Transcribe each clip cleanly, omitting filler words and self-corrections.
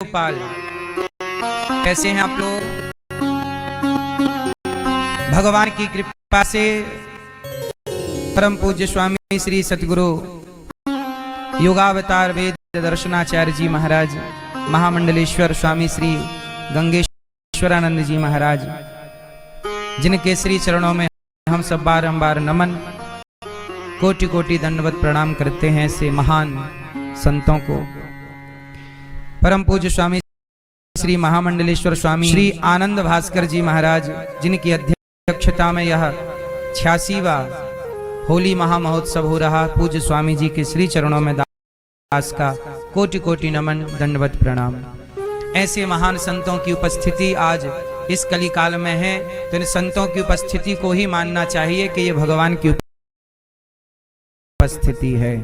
गोपाल, कैसे हैं आप लोग? भगवान की कृपा से परम पूज्य स्वामी श्री सतगुरु योगावतार वेद दर्शनाचार्य जी महाराज, महामंडलेश्वर स्वामी श्री गंगेश्वरानंद जी महाराज, जिनके श्री चरणों में हम सब बारंबार नमन कोटि कोटि दंडवत प्रणाम करते हैं। ऐसे महान संतों को परम पूज्य स्वामी श्री महामंडलेश्वर स्वामी श्री आनंद भास्कर जी महाराज, जिनकी अध्यक्षता में यह 86वां होली महामहोत्सव हो रहा, पूज्य स्वामी जी के श्री चरणों में दास का कोटि कोटि नमन दंडवत प्रणाम। ऐसे महान संतों की उपस्थिति आज इस कली काल में है, तो इन संतों की उपस्थिति को ही मानना चाहिए कि ये भगवान की उपस्थिति है।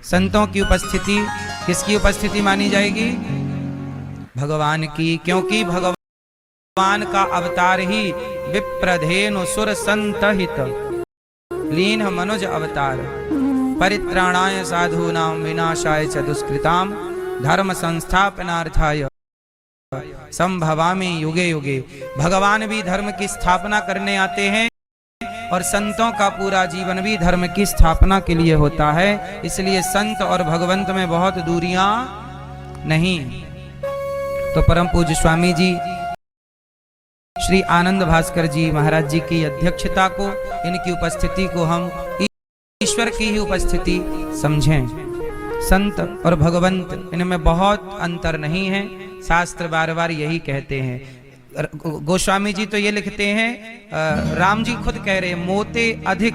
संतों की उपस्थिति किसकी उपस्थिति मानी जाएगी? भगवान की, क्योंकि भगवान का अवतार ही विप्रधेनु सुर संतहित लीन मनुज अवतार, परित्राणाय साधूनां विनाशाय च दुष्कृतां धर्म संस्थापनार्थाय संभवामि युगे युगे। भगवान भी धर्म की स्थापना करने आते हैं और संतों का पूरा जीवन भी धर्म की स्थापना के लिए होता है। इसलिए संत और भगवंत में बहुत दूरियां नहीं। तो परम पूज्य स्वामी जी श्री आनंद भास्कर जी महाराज जी की अध्यक्षता को, इनकी उपस्थिति को हम ईश्वर की ही उपस्थिति समझें। संत और भगवंत इनमें बहुत अंतर नहीं है, शास्त्र बार बार यही कहते हैं। गोस्वामी जी तो ये लिखते हैं, राम जी खुद कह रहे, मोते अधिक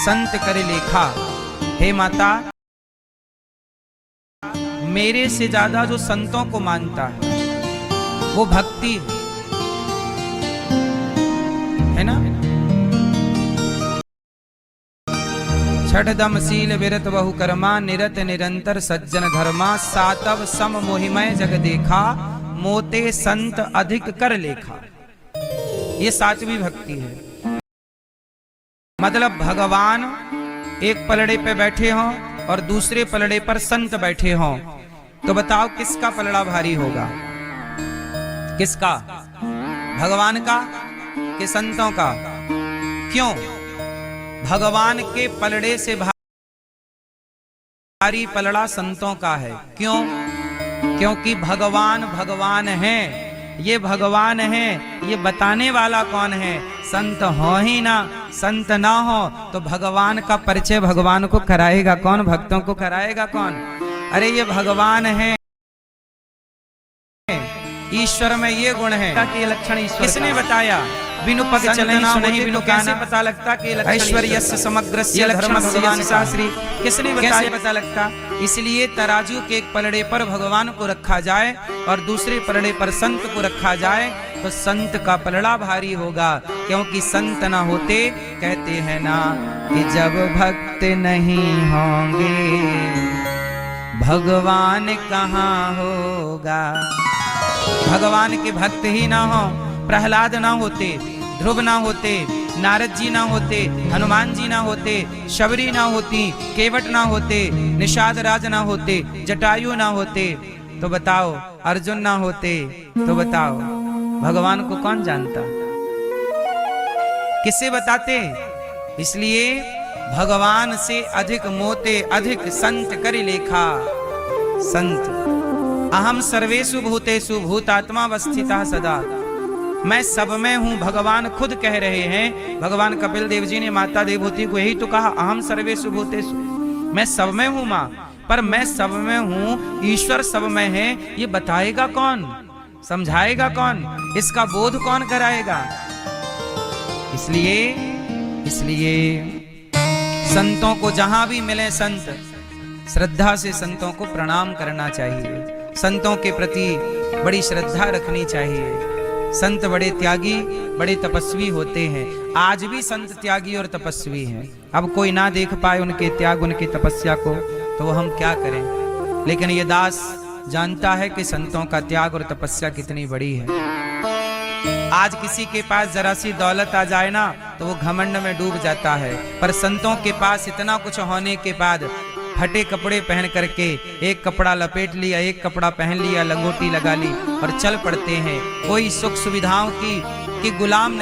संत करे लेखा। हे माता, मेरे से ज्यादा जो संतों को मानता है वो भक्ति है ना। छठदम शील विरत बहु कर्मा, निरत निरंतर सज्जन धर्मा, सातव सम मोहिमय जग देखा, मोते संत अधिक कर लेखा। ये सातवीं भक्ति है। मतलब भगवान एक पलड़े पे बैठे हों और दूसरे पलड़े पर संत बैठे हों, तो बताओ किसका पलड़ा भारी होगा? किसका? भगवान का कि संतों का? क्यों? भगवान के पलड़े से भारी पलड़ा संतों का है। क्यों? क्योंकि भगवान भगवान है। ये भगवान है, ये बताने वाला कौन है? संत हो ही ना। संत ना हो तो भगवान का परिचय भगवान को कराएगा कौन? भक्तों को कराएगा कौन? अरे ये भगवान है, ईश्वर में ये गुण है कि लक्षण ईश्वर किसने बताया? बिनु पग चलहि सुनहि बिनु कैसे पता लगता कि ऐश्वर्यस्य समग्रस्य धर्मस्य शास्त्री, किसने बताया? पता लगता। इसलिए तराजू के एक पलड़े पर भगवान को रखा जाए और दूसरे पलड़े पर संत को रखा जाए तो संत का पलड़ा भारी होगा। क्योंकि संत ना होते, कहते हैं ना कि जब भक्त नहीं होंगे भगवान कहाँ होगा। भगवान के भक्त ही ना हो, प्रहलाद ना होते, ध्रुव ना होते, नारद जी ना होते, हनुमान जी ना होते, शबरी ना होती, केवट ना होते, निषाद राज ना होते, जटायु ना होते, तो बताओ अर्जुन ना होते, तो बताओ भगवान को कौन जानता? किसे बताते? इसलिए भगवान से अधिक मोते अधिक संत करि लेखा। संत अहम सर्वेषु भूतेषु भूतात्मा अवस्थितः सदा, मैं सब में हूं, भगवान खुद कह रहे हैं। भगवान कपिल देव जी ने माता देवहूति को यही तो कहा, अहम सर्वेषु भूतेषु, मैं सब में हूं मां। पर मैं सब में हूं, ईश्वर सब में है, ये बताएगा कौन? समझाएगा कौन? इसका बोध कौन कराएगा? इसलिए संतों को जहां भी मिले संत, श्रद्धा से संतों को प्रणाम करना चाहिए। संतों के प्रति बड़ी श्रद्धा रखनी चाहिए। संत बड़े त्यागी, बड़े तपस्वी होते हैं। आज भी संत त्यागी और तपस्वी हैं। अब कोई ना देख पाए उनके त्याग, उनकी तपस्या को, तो वो हम क्या करें? लेकिन ये दास जानता है कि संतों का त्याग और तपस्या कितनी बड़ी है। आज किसी के पास जरा सी दौलत आ जाए ना तो वो घमंड में डूब जाता है, पर संतों के पास इतना कुछ होने के बाद फटे कपड़े पहन करके एक कपड़ा लपेट लिया, एक कपड़ा पहन लिया, लंगोटी लगा ली और चल पड़ते हैं। कोई सुख सुविधाओं की गुलाम नहीं।